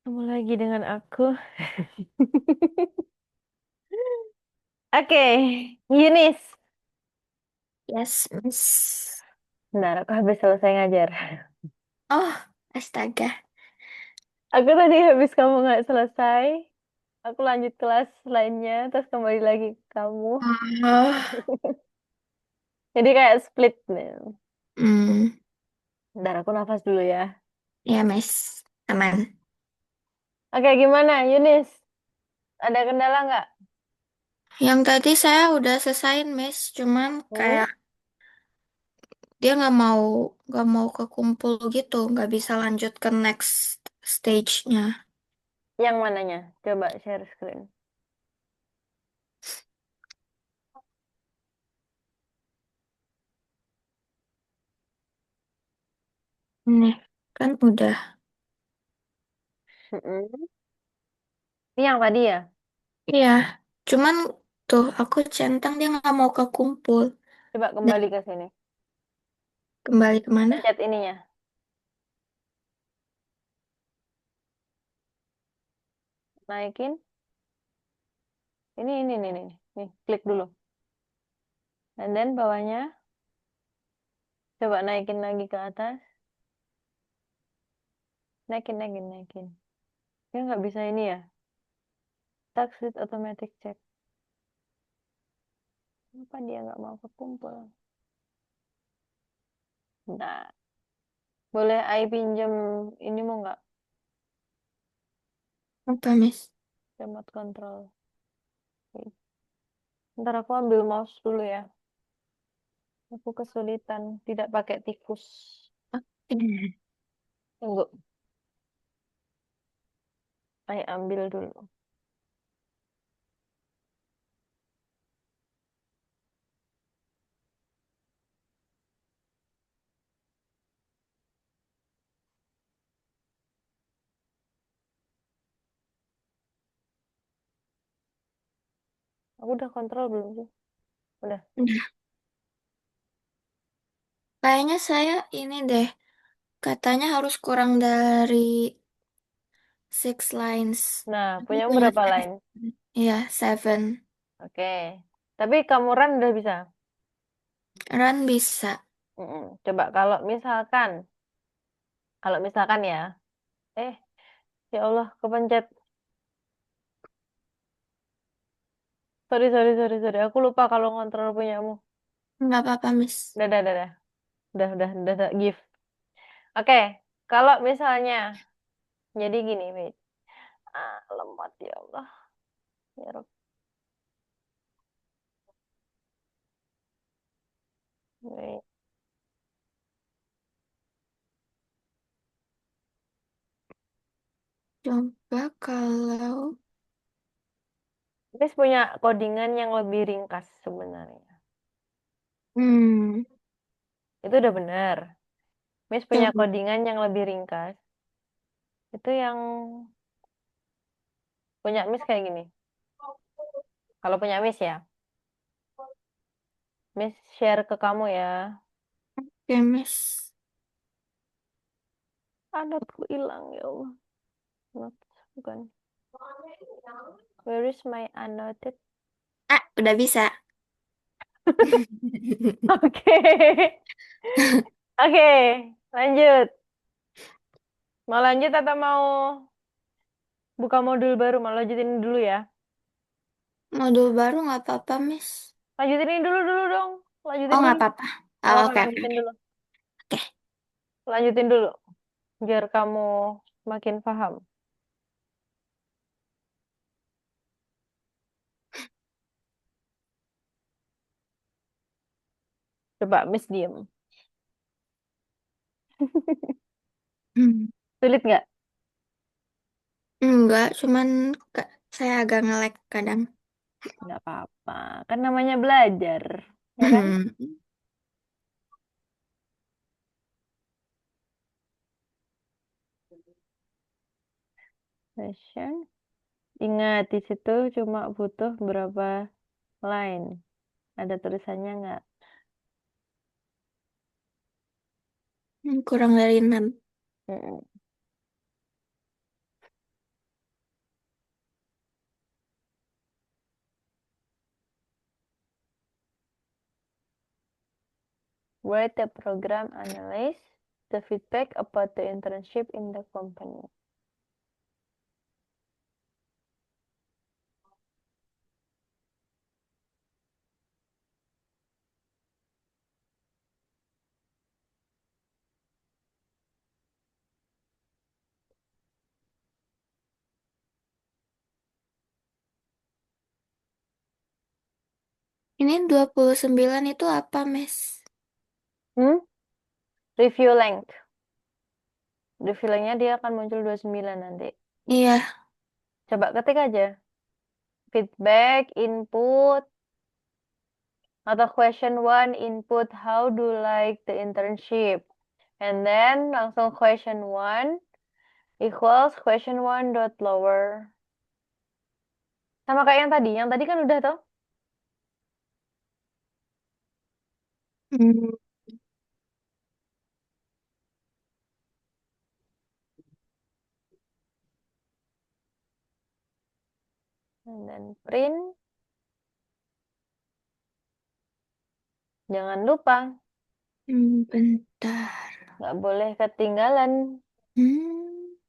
Kamu lagi dengan aku. Oke, Yunis. Yes, Miss. Bentar, aku habis selesai ngajar. Oh, astaga. Aku tadi habis kamu nggak selesai. Aku lanjut kelas lainnya, terus kembali lagi ke kamu. Oh, Jadi kayak split nih. hmm, Bentar, aku nafas dulu ya. ya, Miss. Aman. Oke, gimana, Yunis? Ada kendala nggak? Yang tadi saya udah selesaiin, Miss. Cuman Hmm? kayak dia nggak mau kekumpul gitu, nggak bisa lanjut ke next stage-nya. Yang mananya? Coba share screen. Nih, kan udah. Mm-mm. Ini yang tadi ya? Iya, cuman tuh aku centang dia nggak mau kekumpul. Coba Dan kembali ke sini. kembali kemana? Pencet ininya. Naikin. Ini, nih, nih. Nih, klik dulu. And then bawahnya. Coba naikin lagi ke atas. Naikin. Dia nggak bisa ini ya. Tax with automatic check. Kenapa dia nggak mau kekumpul? Nah, boleh I pinjam ini mau nggak? Apa, Miss? Remote control. Ntar aku ambil mouse dulu ya. Aku kesulitan. Tidak pakai tikus. Tunggu. I ambil dulu. Aku udah kontrol belum sih? Udah. Nah, kayaknya saya ini deh. Katanya harus kurang dari six lines. Nah, Aku punya punya berapa seven. line? Iya, seven. Oke. Tapi kamu run udah bisa. Run bisa. Coba kalau misalkan ya. Eh, ya Allah, kepencet. Sorry. Aku lupa kalau ngontrol punyamu. Nggak apa-apa, Miss. Dah. Udah, give. Oke, kalau misalnya, jadi gini, wait. Lemot ya Allah. Ya Rob. Wait. Coba kalau... Miss punya codingan yang lebih ringkas sebenarnya. Hmm, Itu udah benar. Miss punya coba. codingan yang lebih ringkas. Itu yang punya Miss kayak gini. Kalau punya Miss ya. Miss share ke kamu ya. Oke, Miss. Anotku hilang ya Allah. Not, bukan. Where is my annotated? Ah, udah bisa. Oke. Oke, lanjut. Mau lanjut atau mau buka modul baru? Mau lanjutin dulu ya. Modul baru nggak apa-apa, Miss. Lanjutin ini dulu dong. Oh, Lanjutin nggak dulu. apa-apa. Gak Oh, apa-apa, oke, oke, lanjutin oke. dulu. Oke. Lanjutin dulu. Biar kamu makin paham. Coba Miss diem. Hmm. Sulit nggak? Enggak, cuman saya agak nge-lag kadang. Nggak apa-apa. Kan namanya belajar. Ya kan? Hmm. Session. Ingat, di situ cuma butuh berapa line. Ada tulisannya nggak? Kurang dari 6. Mm-mm. Write the program analyze the feedback about the internship in the company. Ini 29 itu apa, Mes? Hmm? Review length. Review length-nya dia akan muncul 29 nanti. Iya. Coba ketik aja. Feedback, input, atau question one, input, how do you like the internship? And then langsung question one equals question one dot lower. Sama kayak yang tadi. Yang tadi kan udah tuh. Hmm. And then print. Jangan lupa, Bentar. nggak boleh ketinggalan. Hmm.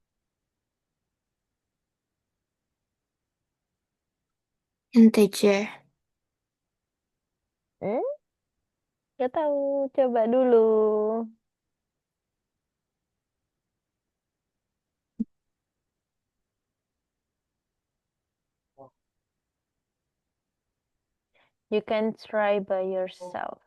Integer. Hmm? Nggak tahu, coba dulu. You can try by yourself.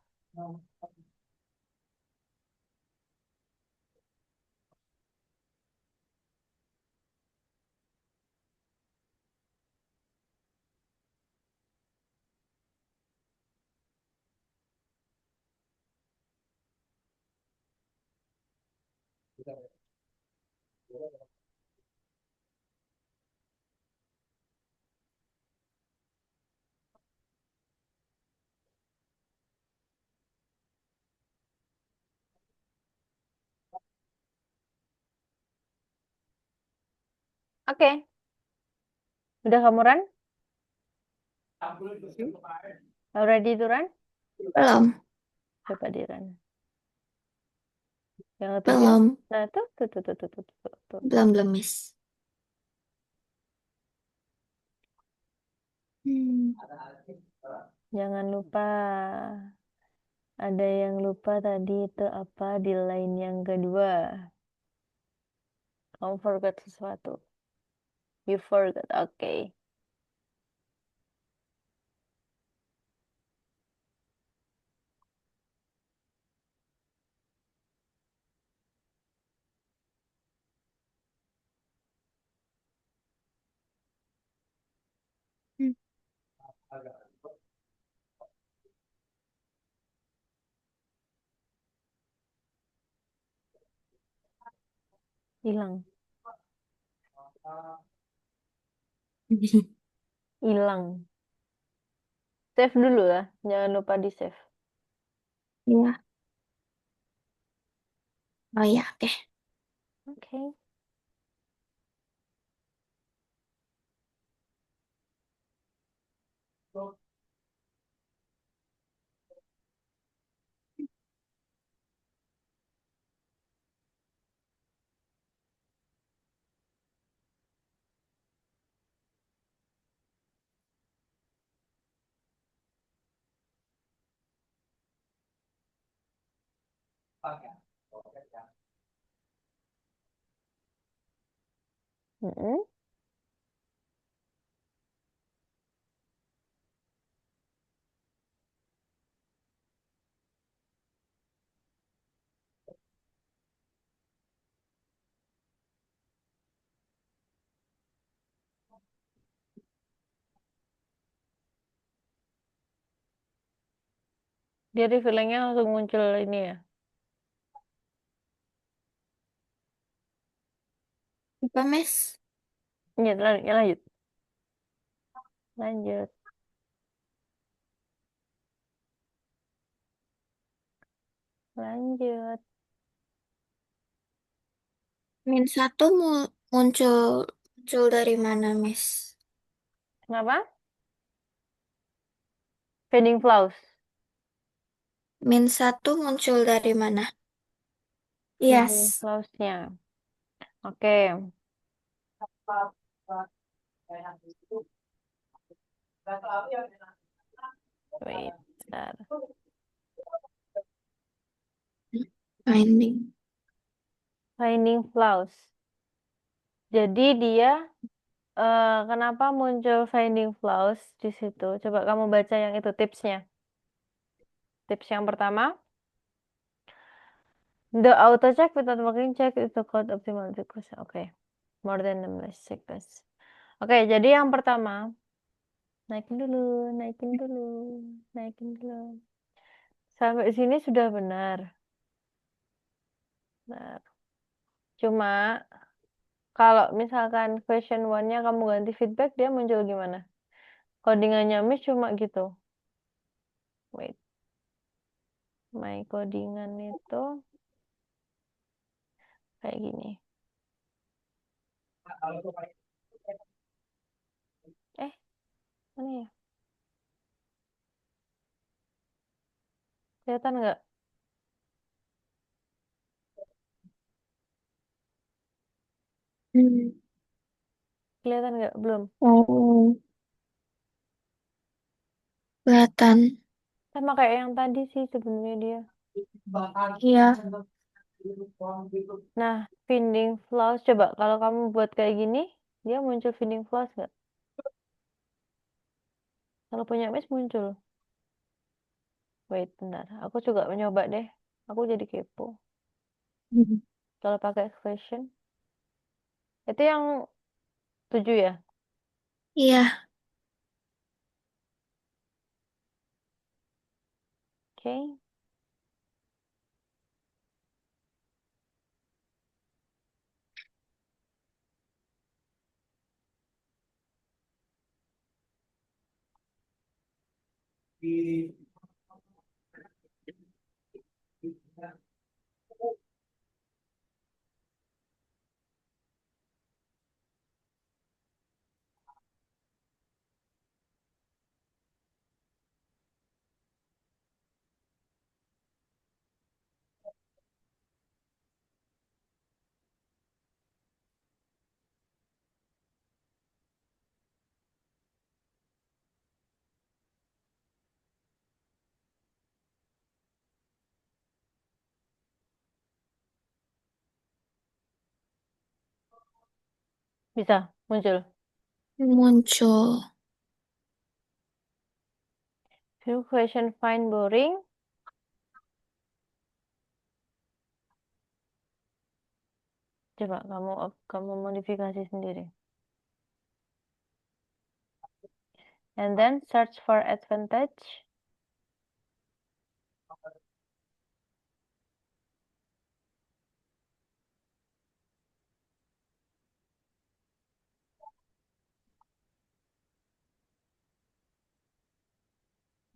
Oke, udah kamu run? Already to run? Belum. Coba di run. Yang ketujuh. Belum. Nah, tuh. Belum, Miss. Hmm. Jangan lupa. Ada yang lupa tadi itu apa di line yang kedua. Kamu forgot sesuatu. You forgot. Oke. Hmm. Hilang. Hilang. Save dulu ya. Jangan lupa di save. Iya. Oh ya, oke. Oke. Mm-mm. Dia refillingnya langsung muncul ini ya. Apa, Mes? Ya, lanjut. Lanjut. Lanjut. -1 muncul muncul dari mana, Miss? Kenapa? Fading flowers. -1 muncul dari mana? Finding Yes. clause-nya. Oke. Wait, bentar. Finding. Finding flaws. Jadi dia kenapa muncul finding flaws di situ? Coba kamu baca yang itu tipsnya. Tips yang pertama, the auto check without working check is the code optimal execution. Oke, more than 16 seconds. Oke, jadi yang pertama, naikin dulu, naikin dulu, naikin dulu. Sampai sini sudah benar. Nah, cuma kalau misalkan question one-nya kamu ganti feedback, dia muncul gimana? Codingannya miss cuma gitu. Wait, my codingan itu kayak gini. Eh, mana ya? Kelihatan nggak? Hmm. Kelihatan nggak? Belum. Oh, kelihatan. Sama kayak yang tadi sih sebenarnya dia. Iya. Nah, finding flaws. Coba kalau kamu buat kayak gini, dia muncul finding flaws nggak? Kalau punya miss muncul. Wait, bentar. Aku juga mencoba deh. Aku jadi kepo. Hmm. Kalau pakai question. Itu yang 7 ya? Iya. Oke. Bisa muncul. Muncul. View question find boring. Coba kamu modifikasi sendiri. And then search for advantage.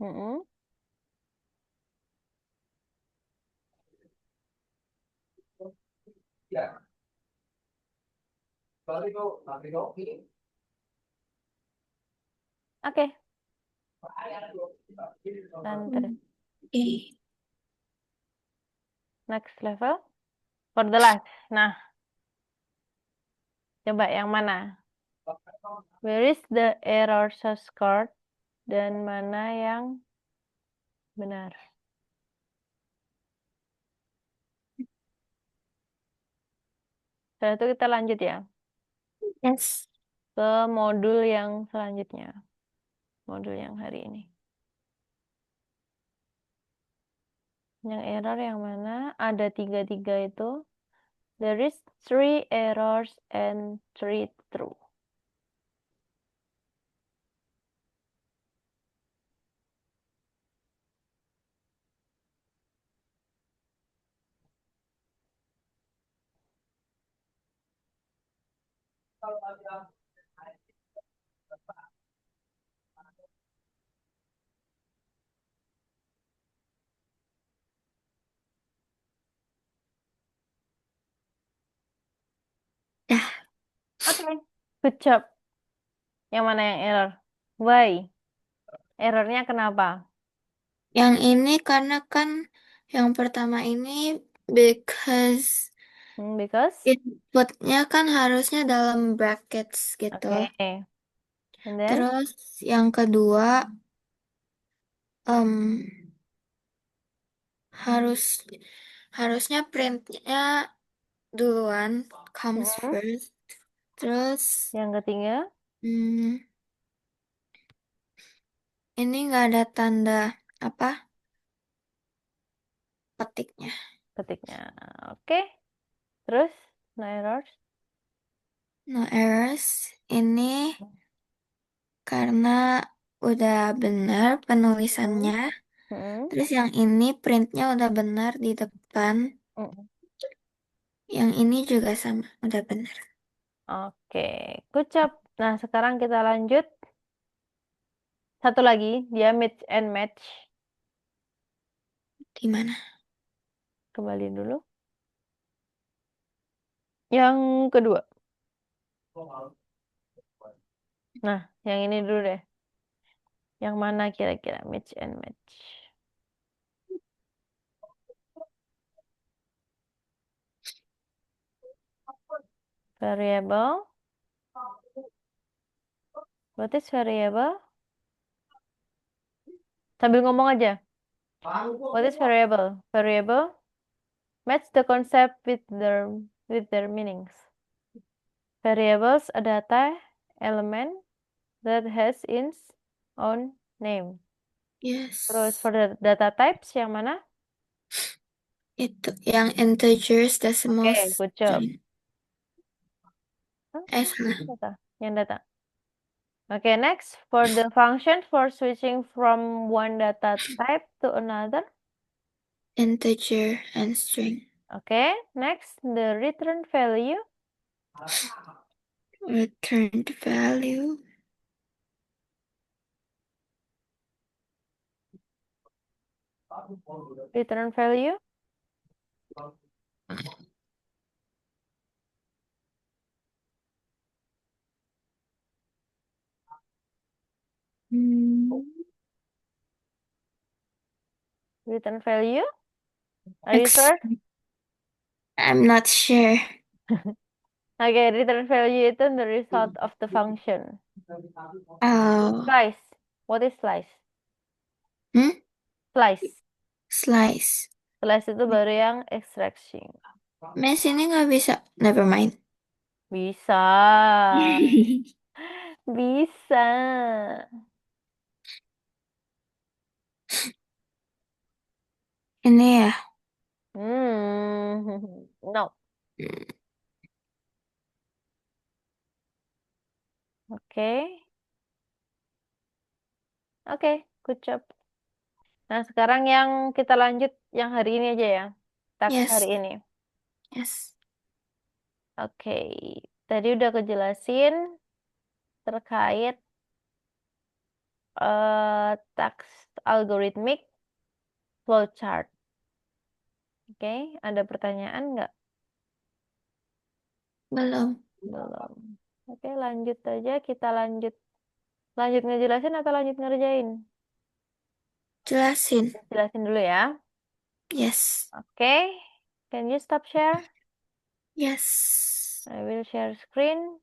Mm-mm. Oke, santai. Oke. Next level. For the last. Nah, coba yang mana? Where is the error source code? Dan mana yang benar? Setelah itu kita lanjut ya Yes. ke modul yang selanjutnya. Modul yang hari ini. Yang error yang mana? Ada tiga itu. There is 3 errors and 3 true. Dah. Oke, good job. Yang mana yang error? Why? Errornya kenapa? Yang ini karena kan yang pertama ini because Because. inputnya kan harusnya dalam brackets gitu. Okay. And then. Terus yang kedua em, harus harusnya printnya duluan comes Mm-mm. first. Terus Yang ketiga. hmm, ini nggak ada tanda apa petiknya. Ketiknya. Oke. Terus. No errors. No errors. Ini karena udah benar Mm-mm. penulisannya. Mm-mm. Terus yang ini printnya udah benar di depan. Mm-mm. Yang ini juga sama, udah benar. Oke. Good job. Nah, sekarang kita lanjut. Satu lagi. Dia mix and match. Di mana? Kembali dulu. Yang kedua. Nah, yang ini dulu deh. Yang mana kira-kira mix and match? Variable. What is variable? Sambil ngomong aja. What is variable? Variable match the concept with their meanings. Variables a data element that has its own name. Terus Yes. for the data types yang mana? Itu yang integers, Oke, decimals, good job. string. Hah? Salah. Data. Yang data. Okay, next for the function for switching from one data type to another. Integer and string. Okay, next the return value. Returned value. Return value. Hmm. Return value. Are you X. sure? I'm not sure. Okay, return value itu the result of the function. Oh. Slice. What is slice? Hmm? Slice. Slice. Slice itu baru yang extraction. Mes ini nggak bisa. Never mind. Bisa. Bisa. Ini ya. No. Oke. Oke, good job. Nah, sekarang yang kita lanjut yang hari ini aja ya. Taks hari Yes. ini. Yes. Oke. Tadi udah kejelasin terkait taks algoritmik flowchart. Oke, ada pertanyaan nggak? Belum. Belum. Oke, lanjut aja. Kita lanjut. Lanjut ngejelasin atau lanjut ngerjain? Jelasin. Jelasin dulu ya. Yes. Oke. Can you stop share? Yes. I will share screen.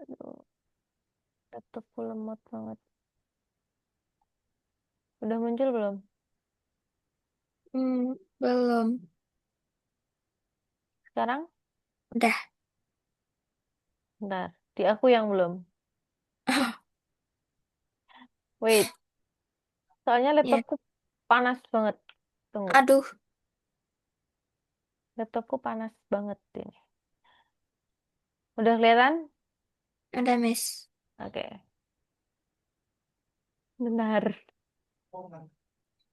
Aduh, laptopku lemot banget. Udah muncul belum? Belum. Sekarang? Udah. Bentar. Di aku yang belum. Wait. Soalnya Ya. laptopku panas banget. Tunggu. Aduh. Laptopku panas banget ini. Udah kelihatan? Udah, Miss. Oke. Bentar.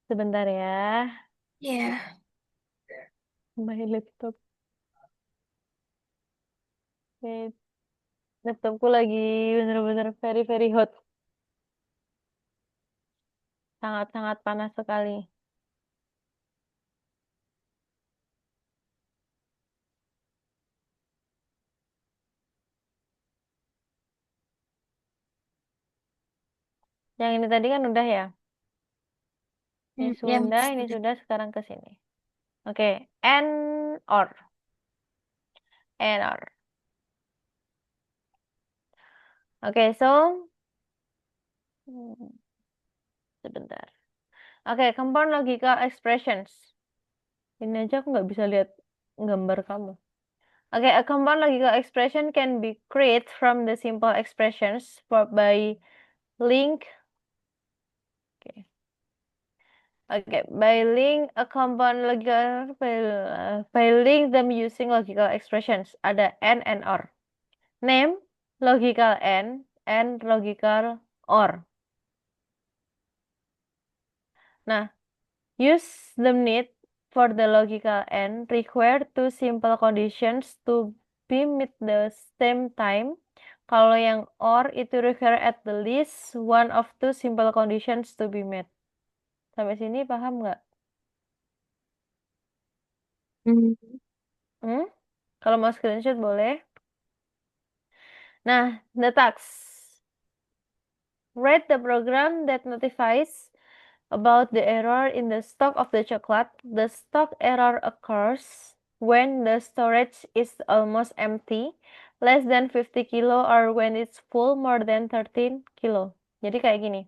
Sebentar ya. Ya. My laptop. Wait. Laptopku lagi bener-bener very very hot. Sangat-sangat panas sekali. Yang ini tadi kan udah ya. Ini Ya, sudah, ini sudah. sudah, sekarang ke sini. Oke, and or. And or. Oke, so hmm, sebentar. Oke, compound logical expressions. Ini aja aku nggak bisa lihat gambar kamu. Oke, a compound logical expression can be created from the simple expressions by link. Oke, okay. By link a compound logical by link them using logical expressions. Ada and or. Name logical and logical or. Nah, use the need for the logical and require two simple conditions to be met the same time. Kalau yang or itu require at the least one of two simple conditions to be met. Sampai sini paham nggak? Hmm. Hmm? Kalau mau screenshot boleh. Nah, the task. Write the program that notifies about the error in the stock of the chocolate. The stock error occurs when the storage is almost empty, less than 50 kilo, or when it's full, more than 13 kilo. Jadi kayak gini.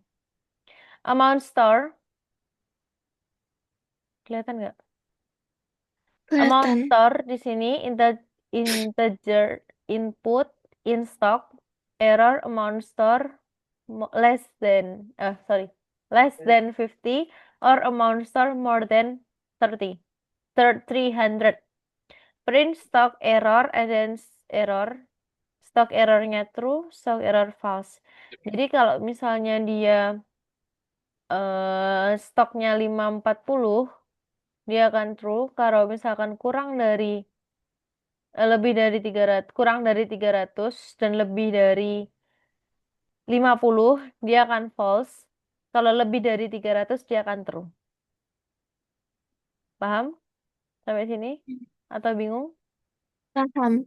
Amount store, kelihatan nggak? Amount Kelihatan. store di sini integer input in stock, error amount store less than less than 50, or amount store more than 30 300. Print stock error and then error, stock errornya true, stock error false. Jadi kalau misalnya dia stoknya 540, dia akan true. Kalau misalkan lebih dari 300, kurang dari 300 dan lebih dari 50, dia akan false. Kalau lebih dari 300, dia akan true. Paham sampai sini? Atau bingung? Paham.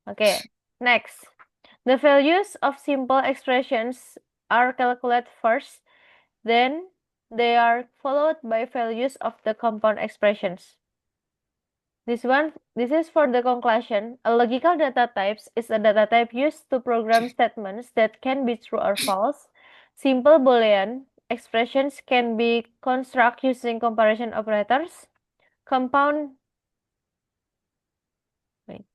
Oke, next. The values of simple expressions are calculated first, then they are followed by values of the compound expressions. This is for the conclusion. A logical data type is a data type used to program statements that can be true or false. Simple Boolean expressions can be constructed using comparison operators. Compound wait.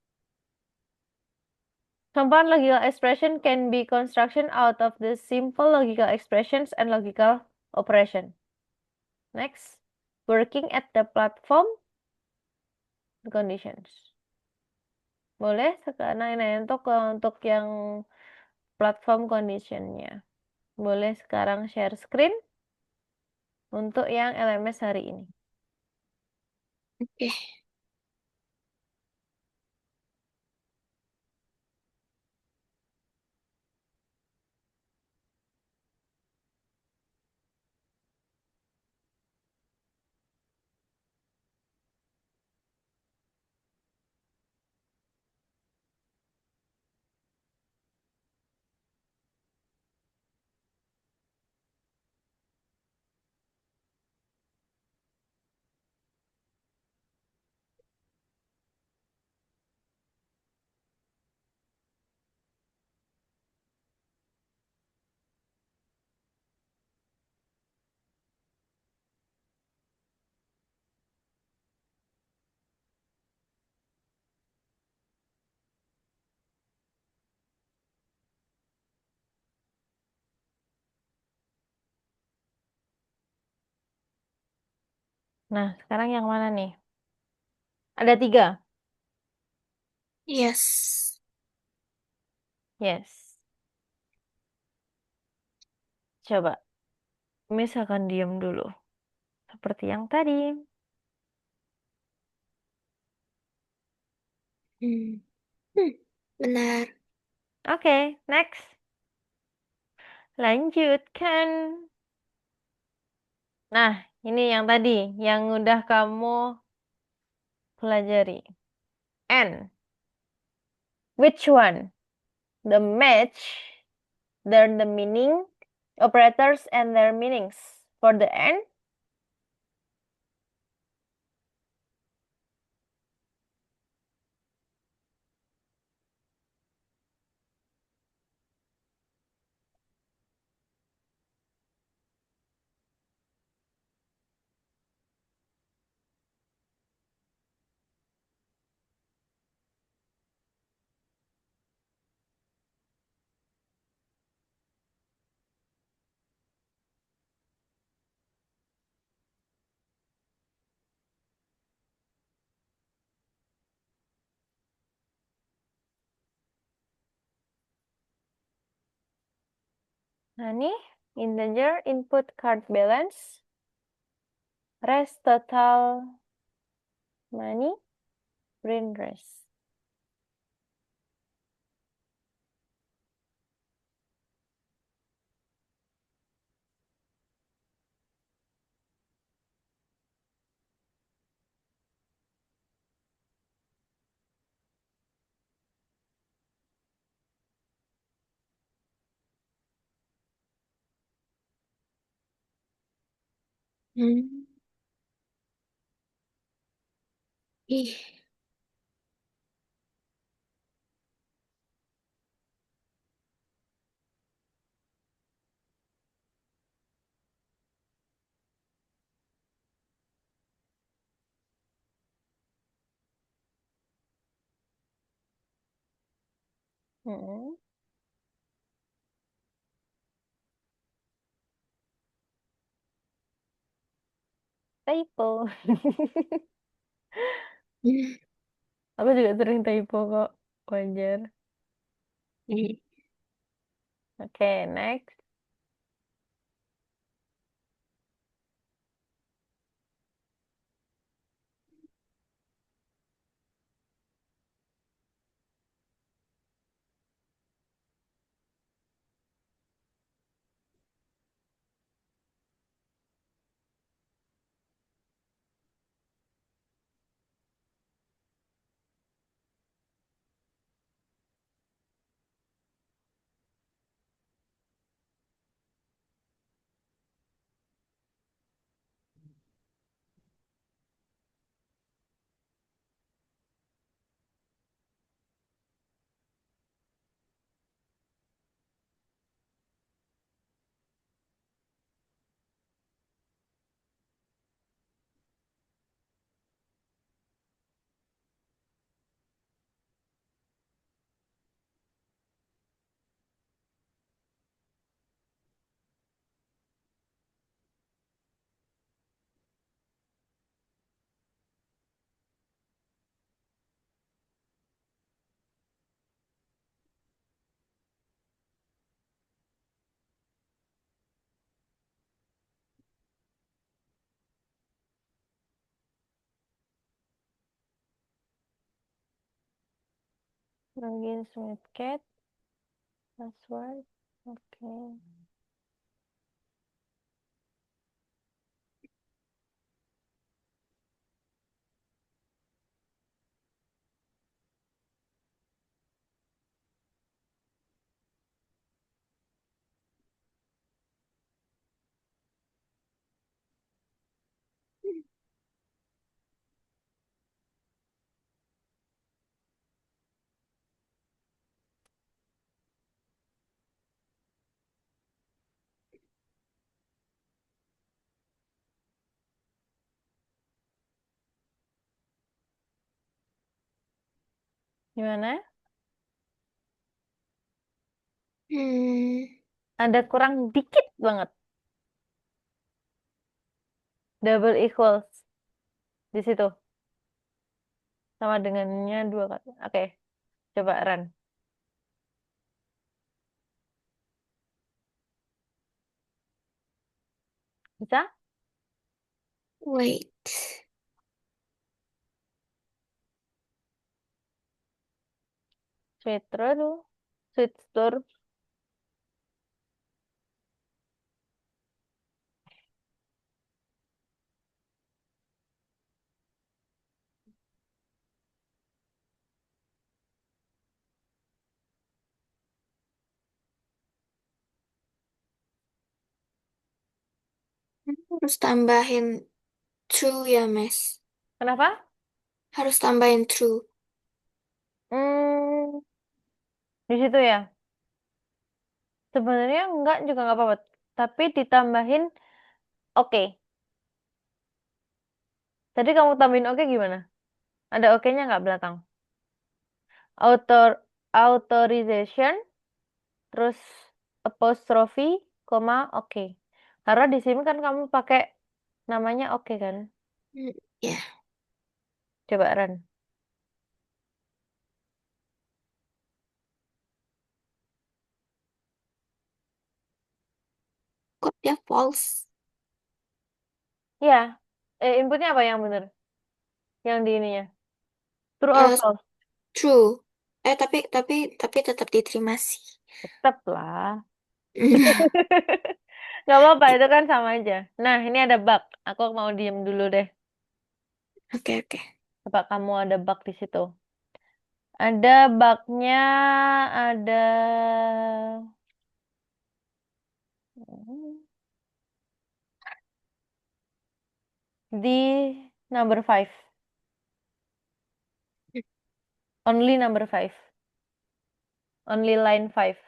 Compound logical expression can be construction out of the simple logical expressions and logical operation. Next, working at the platform conditions. Boleh sekarang ini untuk yang platform conditionnya. Boleh sekarang share screen untuk yang LMS hari ini. Oke. Nah, sekarang yang mana nih? Ada 3. Yes. Yes. Coba. Misalkan diam dulu. Seperti yang tadi. Hmm. Hmm. Benar. Oke, next. Lanjutkan. Nah, ini yang tadi. Yang udah kamu pelajari. N. Which one? The match, the meaning, Operators and their meanings. For the end, nah nih, integer input card balance, rest total money, brain rest. Hmm. Ih. Hmm, typo. Hmm. Aku juga sering typo kok, wajar. Hmm. Oke, next. Login Smithcat, password. Oke. Gimana? Hmm. Ada kurang dikit banget. Double equals di situ. Sama dengannya dua kali. Oke, coba run. Bisa? Wait. Sweet dulu. Sweet store. Harus tambahin true ya, Mas. Kenapa? Harus tambahin true. Hmm, di situ ya. Sebenarnya enggak juga nggak apa-apa. Tapi ditambahin oke. Tadi kamu tambahin oke gimana? Ada oke-nya nggak belakang? Author, authorization, terus apostrophe, koma, oke. Karena di sini kan kamu pakai namanya oke kan? Hmm, ya, Coba run. kok dia false? Ya, inputnya apa yang bener? Yang di ininya. True or Eh, false? true. Tapi tetap diterima sih. Tetap lah. Nggak apa-apa, itu kan sama aja. Nah, ini ada bug. Aku mau diem dulu deh. Oke, oke. Coba kamu ada bug di situ. Ada bugnya, ada di number five. Only number five. Only line five.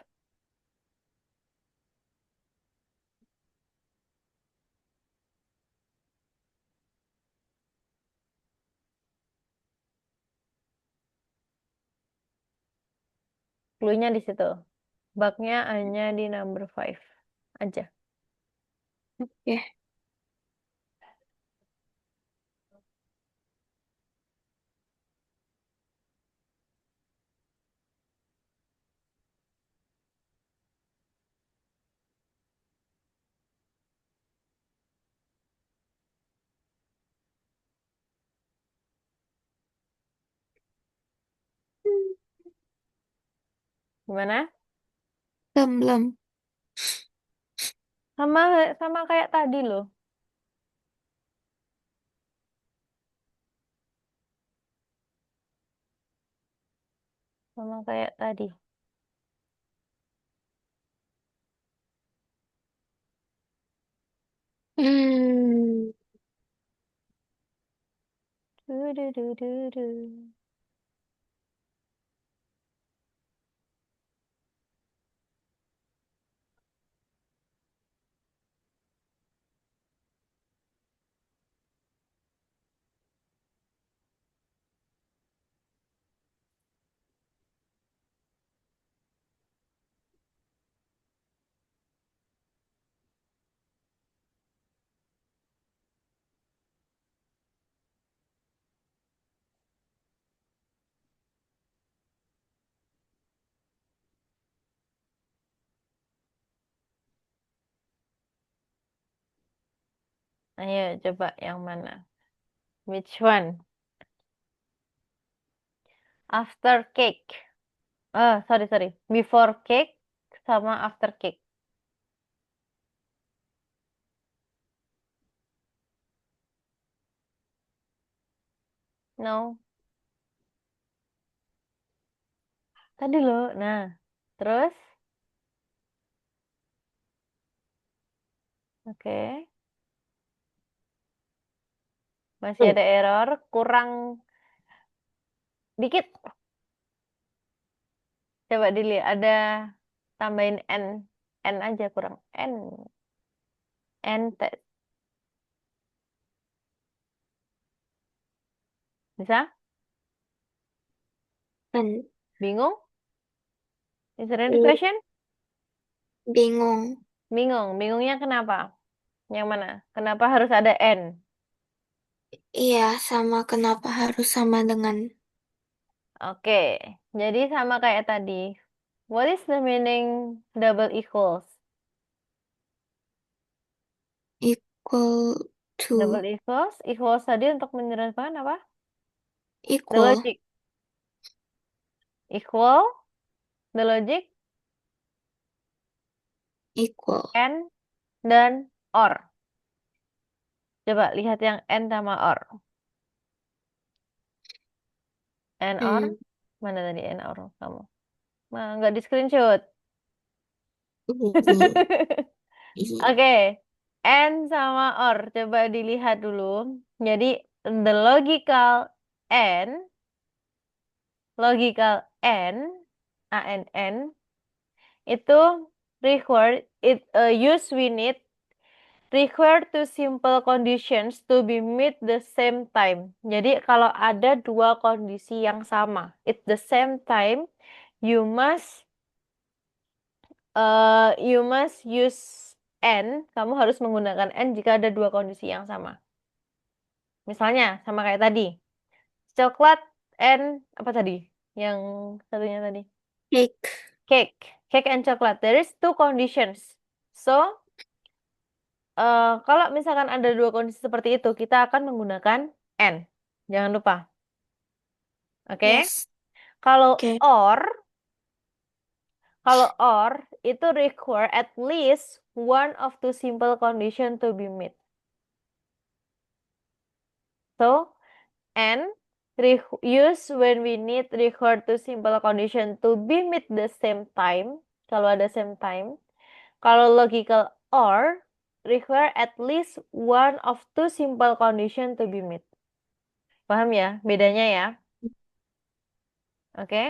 Clue-nya di situ. Bugnya hanya di number five aja. Ya, Gimana? belum, belum. Sama sama kayak tadi loh. Sama kayak tadi. Hmm, Du-du-du-du-du. Ayo coba yang mana? Which one? After cake. Sorry, sorry. Before cake sama after cake. No. Tadi loh. Nah, terus? Oke. Masih ada error. Kurang dikit. Coba dilihat. Ada tambahin N. N aja kurang. N. N. Bisa? kan. Bingung? Is there any Hmm, question? bingung. Bingung. Bingungnya kenapa? Yang mana? Kenapa harus ada N? Iya, sama kenapa harus sama dengan Oke. Jadi sama kayak tadi. What is the meaning double equals? equal to Double equals, equals tadi untuk menjelaskan apa? The equal, logic. Equal, the logic, equal. and, dan or. Coba lihat yang and sama or. And or, Hmm, mana tadi and or kamu? Nah, nggak di screenshot. ini, ini. Oke, and sama or. Coba dilihat dulu. Jadi the and, logical and, itu use we need require two simple conditions to be met the same time. Jadi kalau ada dua kondisi yang sama, at the same time, you must use and. Kamu harus menggunakan and jika ada dua kondisi yang sama. Misalnya sama kayak tadi, coklat and apa tadi? Yang satunya tadi, Cake. cake and chocolate. There is two conditions. So kalau misalkan ada dua kondisi seperti itu, kita akan menggunakan and. Jangan lupa. Oke? Yes. Kalau Okay. or itu require at least one of two simple condition to be met. So, and use when we need require two simple condition to be met the same time. Kalau ada same time. Kalau logical or require at least one of two simple condition to be met. Paham ya bedanya ya? Oke? Okay.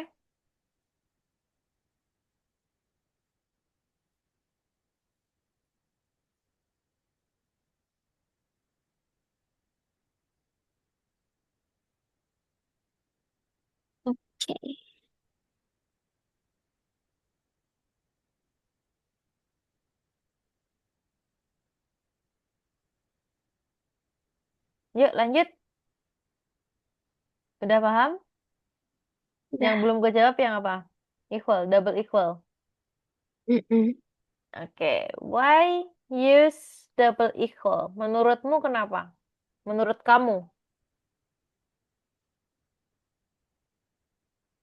Yuk lanjut. Udah paham? Yang Udah. belum gue jawab yang apa? Equal, double equal. Mm-mm. Oke, why use double equal? Menurutmu kenapa? Menurut kamu?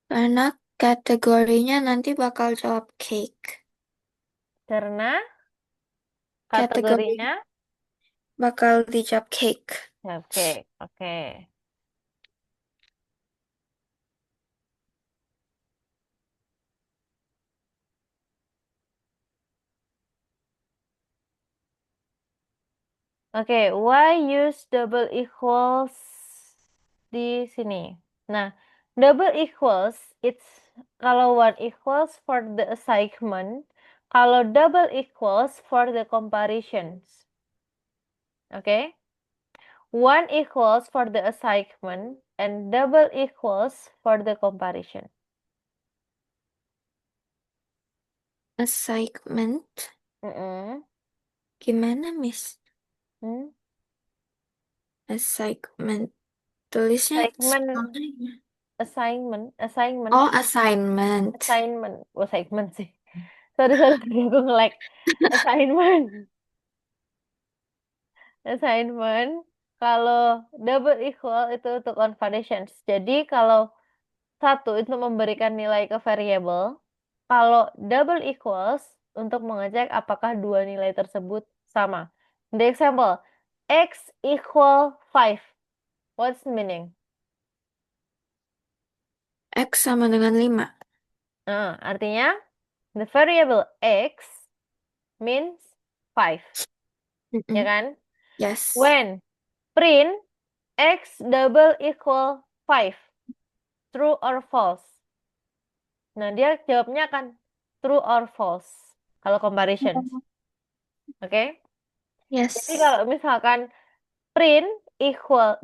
Karena kategorinya nanti bakal jawab cake. Karena Kategori kategorinya bakal dijawab cake. oke, oke. Oke, why use double equals di sini? Nah, double equals it's kalau one equals for the assignment, kalau double equals for the comparisons. Oke? One equals for the assignment and double equals for the comparison. Assignment. Mm-mm. Gimana, Miss? Hmm? Assignment. Tulisnya Assignment, soalnya. assignment, Oh, assignment. assignment. Oh, assignment sih. Sorry, aku nge-lag. Assignment, assignment. Kalau double equal itu untuk conversions. Jadi kalau satu itu memberikan nilai ke variabel. Kalau double equals untuk mengecek apakah dua nilai tersebut sama. The example, x equal 5. What's the meaning? X sama dengan 5. Nah, artinya the variable x means 5. Ya Mm-mm. kan? Yes. When print x double equal 5. True or false? Nah, dia jawabnya kan true or false. Kalau comparisons. Oke? Jadi Yes. kalau misalkan print equal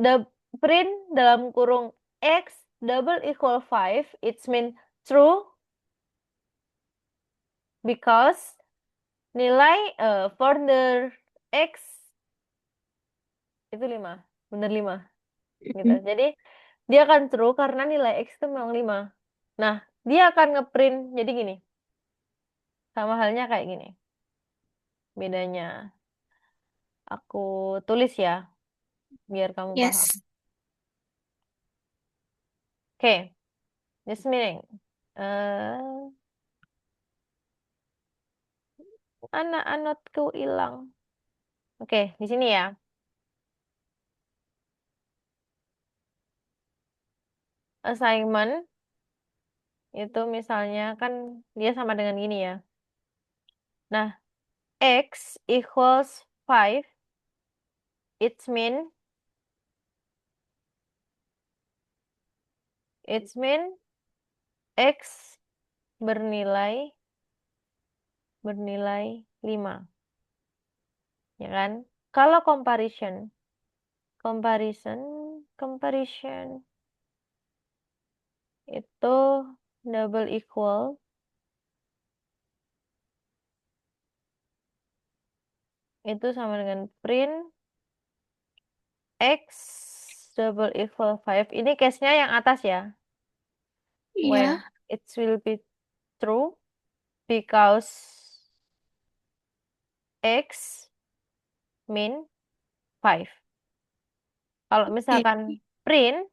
print dalam kurung x double equal 5, it's mean true because nilai for the x itu 5, bener 5 gitu. Mm-mm. Jadi dia akan true karena nilai x itu memang 5. Nah, dia akan ngeprint jadi gini. Sama halnya kayak gini. Bedanya aku tulis ya biar kamu paham. Yes. Oke, this meaning eh anak anotku hilang. Oke, di sini ya. Assignment itu misalnya kan dia sama dengan gini ya. Nah, x equals 5, it's mean X bernilai bernilai 5, ya kan? Kalau comparison, comparison itu double equal itu sama dengan print X double equal 5. Ini case-nya yang atas ya. Iya, When it will be true because X mean 5. Kalau oke. misalkan print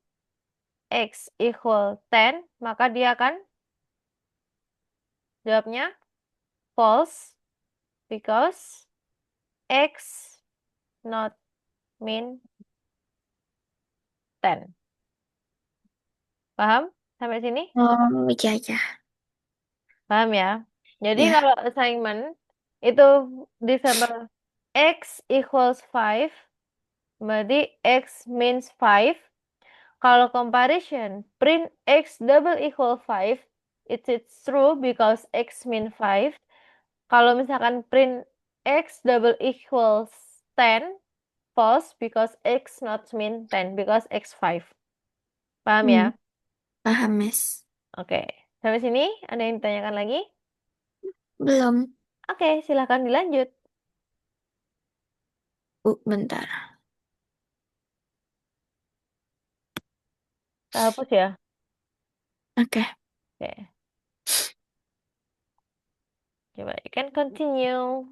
X equal 10, maka dia akan jawabnya false because X not mean 10. Paham sampai sini? Oh, iya, iya. Paham ya? Jadi Ya, kalau assignment itu di sampel X equals 5, berarti X means 5. Kalau comparison, print X double equal 5, it's true because X mean 5. Kalau misalkan print X double equals 10, false because X not mean 10 because X 5. Paham ya? hmm, paham, Miss. Oke. Sampai sini ada yang ditanyakan lagi? Belum. Oke, silahkan dilanjut. Bentar. Kita hapus ya. Oke. Oke. Coba, you can continue.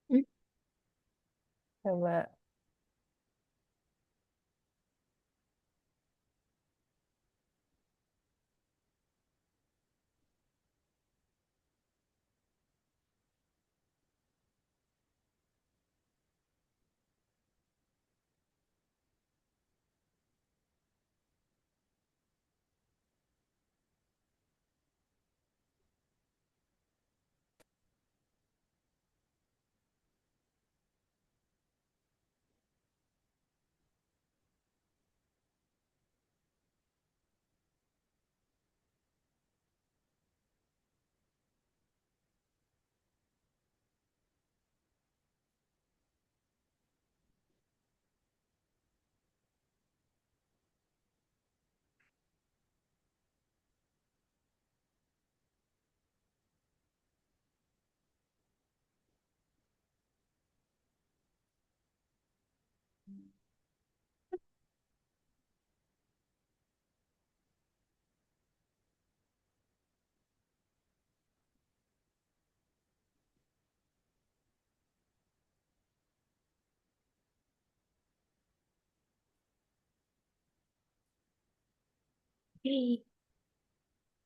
Hmm, Coba.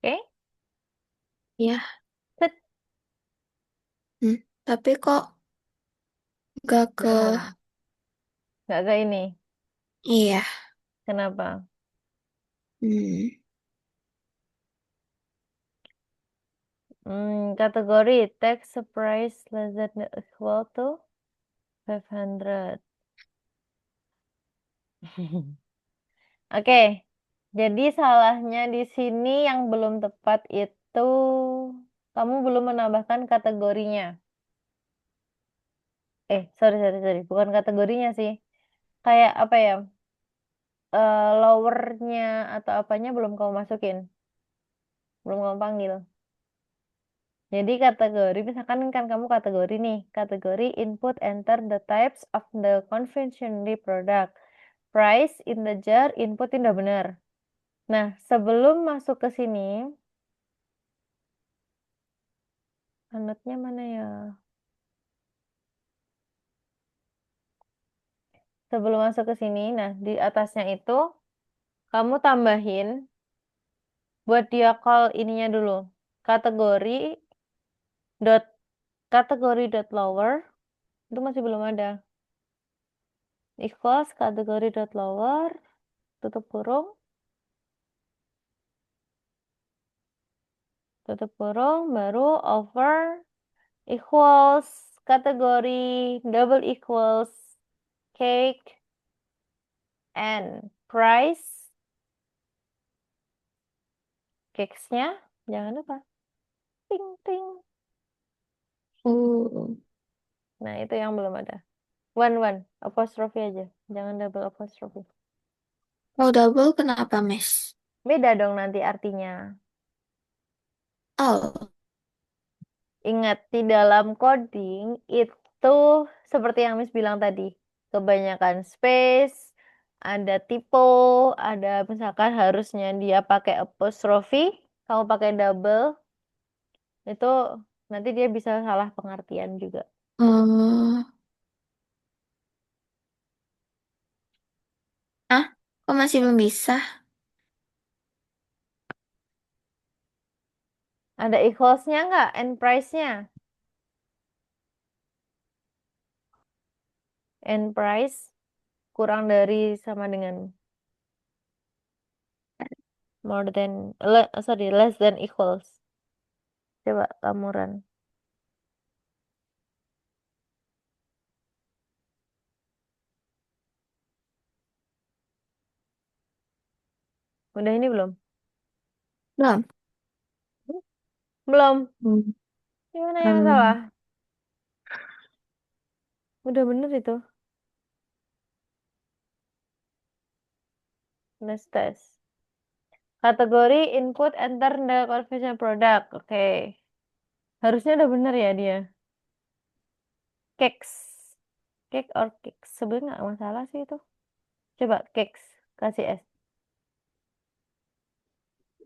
Oke? Ya, Set. hmm. Tapi kok gak ke... Nggak mana? Nggak ke ini. Iya. Kenapa? Hmm. Kategori text surprise less than or equal to 500. Oke, jadi salahnya di sini yang belum tepat itu kamu belum menambahkan kategorinya. Sorry, sorry, sorry. Bukan kategorinya sih. Kayak apa ya? Lowernya atau apanya belum kamu masukin. Belum kamu panggil. Jadi kategori, misalkan kan kamu kategori nih. Kategori input enter the types of the conventionally product. Price, integer, input ini udah benar. Nah, sebelum masuk ke sini, anutnya mana ya? Sebelum masuk ke sini, nah di atasnya itu kamu tambahin buat dia call ininya dulu. Kategori dot kategori dot lower itu masih belum ada. Equals kategori dot lower tutup kurung baru over equals kategori double equals cake and price cakes-nya jangan lupa ting ting. Oh. Nah, itu yang belum ada. One apostrophe aja, jangan double apostrophe. Kalau double kenapa, Miss? Beda dong nanti artinya. Oh. Ingat, di dalam coding itu seperti yang Miss bilang tadi, kebanyakan space, ada typo, ada misalkan harusnya dia pakai apostrophe, kamu pakai double, itu nanti dia bisa salah pengertian juga. Oh. Ah, kok masih belum bisa? Ada equals-nya nggak? And price-nya? And price kurang dari sama dengan more than, sorry, less than equals. Coba kamu run. Udah ini belum? Belum. Hmm, belum. Hmm. Gimana yang salah? Hmm. Udah bener itu. Let's test. Kategori input enter the configuration product. Oke. Harusnya udah bener ya dia. Cakes. Cake or cakes. Sebenarnya nggak masalah sih itu. Coba cakes. Kasih S.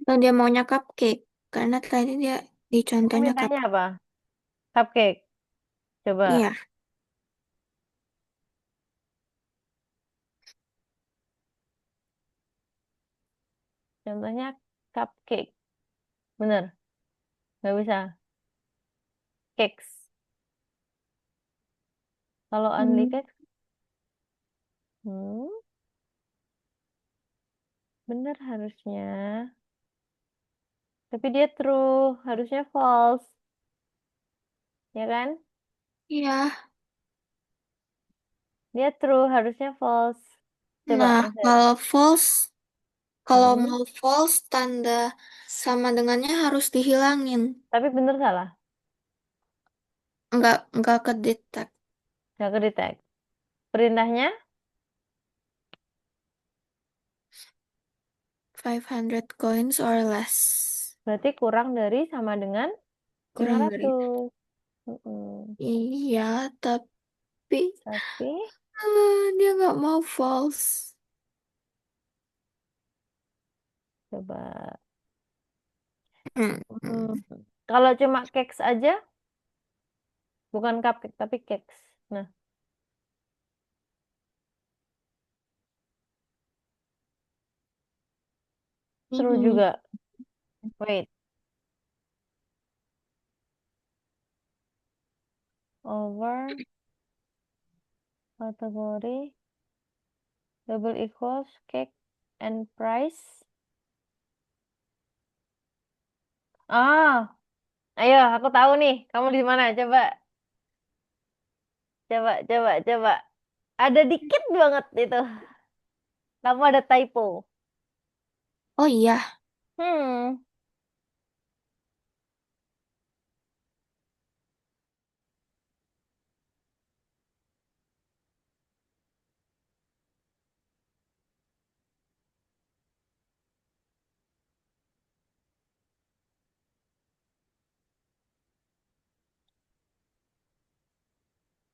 Dan dia maunya cupcake. Karena tadi dia di Kamu contohnya mintanya apa? Cupcake. Coba. Iya. Contohnya cupcake. Bener. Nggak bisa. Cakes. Kalau only Hmm. cakes. Hmm, bener harusnya. Tapi dia true. Harusnya false. Ya kan? Iya. Dia true. Harusnya false. Coba Nah, reset. kalau Hmm. mau false, tanda sama dengannya harus dihilangin. Tapi bener salah. Nggak kedetek. Nggak ke detect. Perintahnya 500 coins or less. berarti kurang dari sama dengan lima Kurang dari. ratus. Mm-mm. Iya, tapi Tapi dia nggak mau false. coba. Hmm. Hmm. Kalau cuma cakes aja, bukan cupcake tapi cakes. Nah, Seru Hmm. juga. Wait, over kategori double equals cake and price. Ah, ayo aku tahu nih. Kamu di mana? Coba, coba. Ada dikit banget itu. Kamu ada typo. Oh iya, Hmm,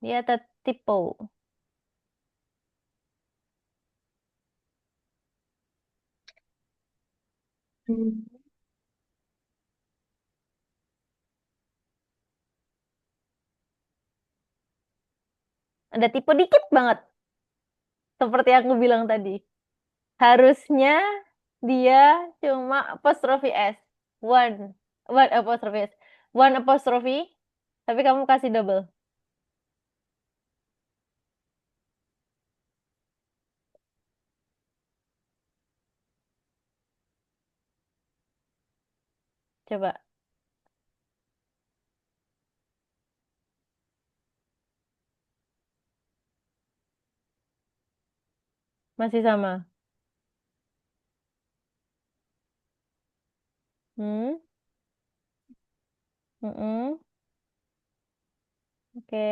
dia ada typo. hmm. Ada typo dikit banget. Seperti yang aku bilang tadi. Harusnya dia cuma apostrophe S. One. One apostrophe S. One apostrophe. Tapi kamu kasih double. Coba. Masih sama. Hmm. Mm-mm. Oke.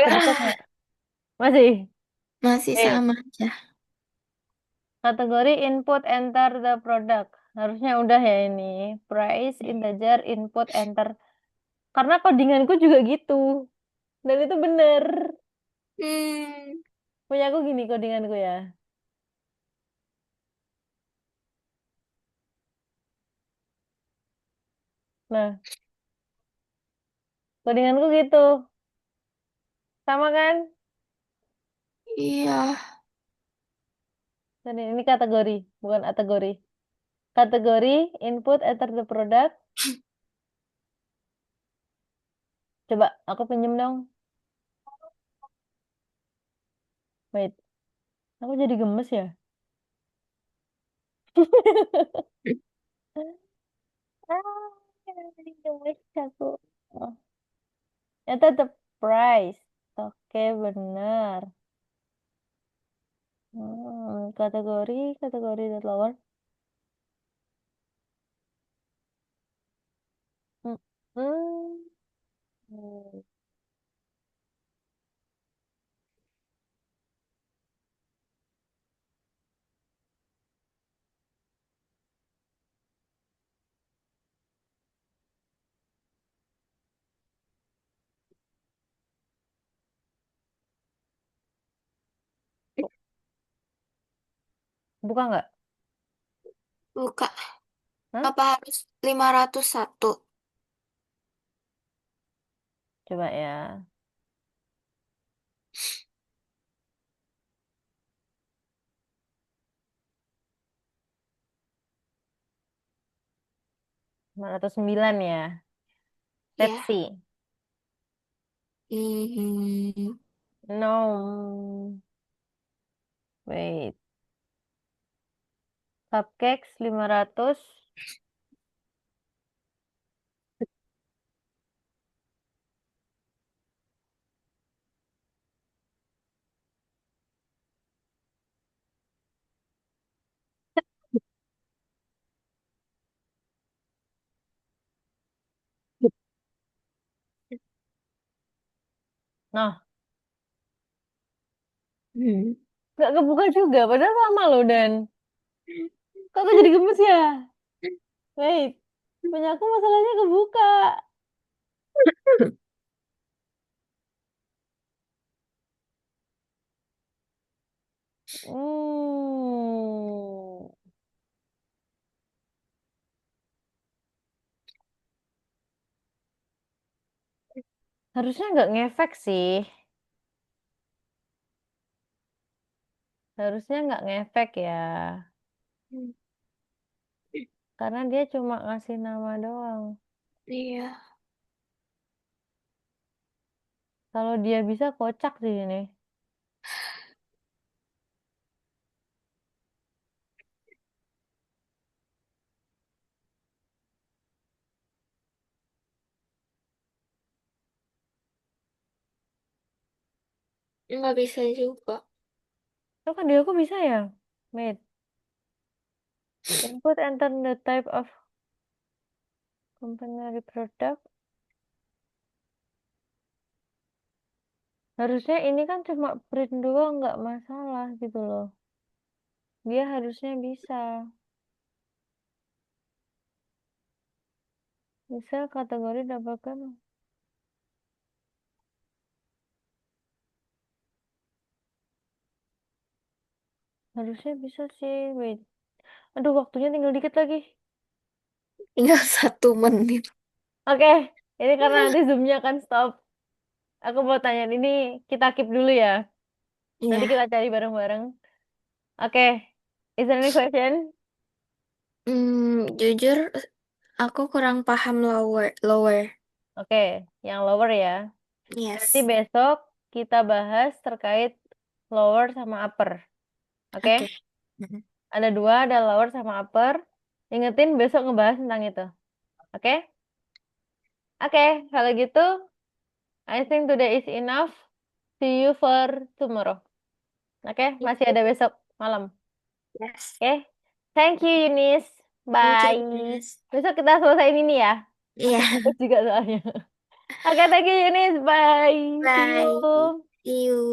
Kedeket nggak? Masih. Masih Wait. sama aja. Kategori input enter the product. Harusnya udah ya ini. Price, integer, input, enter. Karena codinganku juga gitu. Dan itu bener. Hmm. Punya aku gini codinganku ya. Nah, codinganku gitu. Sama kan? Iya. Dan ini kategori, bukan kategori. Kategori input enter the product. Coba aku pinjem dong. Wait, aku jadi gemes ya. Ah, jadi gemes aku. Oh, itu the price. Oke, benar. Kategori that lower. Hmm. Hmm. Buka nggak? Buka. Hah? Apa harus 501? Coba ya. 509 ya. Let's Ya. see. Hmm. No. Wait. Cupcakes 500. Nah, Hmm. nggak kebuka juga. Padahal sama loh, Dan. Kok aku jadi gemes ya? Wait. Punya aku masalahnya kebuka. Hmm. Harusnya nggak ngefek sih. Harusnya nggak ngefek ya. Hmm, Karena dia cuma ngasih nama doang. iya, Kalau dia bisa kocak sih ini. nggak bisa juga. Itu kan dia kok bisa ya? Wait. Input enter the type of complementary product. Harusnya ini kan cuma print doang nggak masalah gitu loh. Dia harusnya bisa. Bisa kategori dapatkan. Harusnya bisa sih. Wait. Aduh, waktunya tinggal dikit lagi. Tinggal 1 menit. Oke, ini karena nanti zoomnya akan stop. Aku mau tanya ini, kita keep dulu ya. Nanti Iya. kita cari bareng-bareng. Oke, is there any question? Jujur, aku kurang paham lower. Lower. Oke, yang lower ya. Nanti Yes. besok kita bahas terkait lower sama upper. Oke, Oke. Mhm. ada dua, ada lower sama upper. Ingetin besok ngebahas tentang itu. Oke, oke, kalau gitu, I think today is enough. See you for tomorrow. Oke, masih ada besok malam. Yes. Oke, thank you Yunis. Thank you, Bye. Miss. Besok kita selesaiin ini ya. Iya. Masih tugas juga soalnya. Oke, thank you Yunis. Bye. See Bye. you. See you.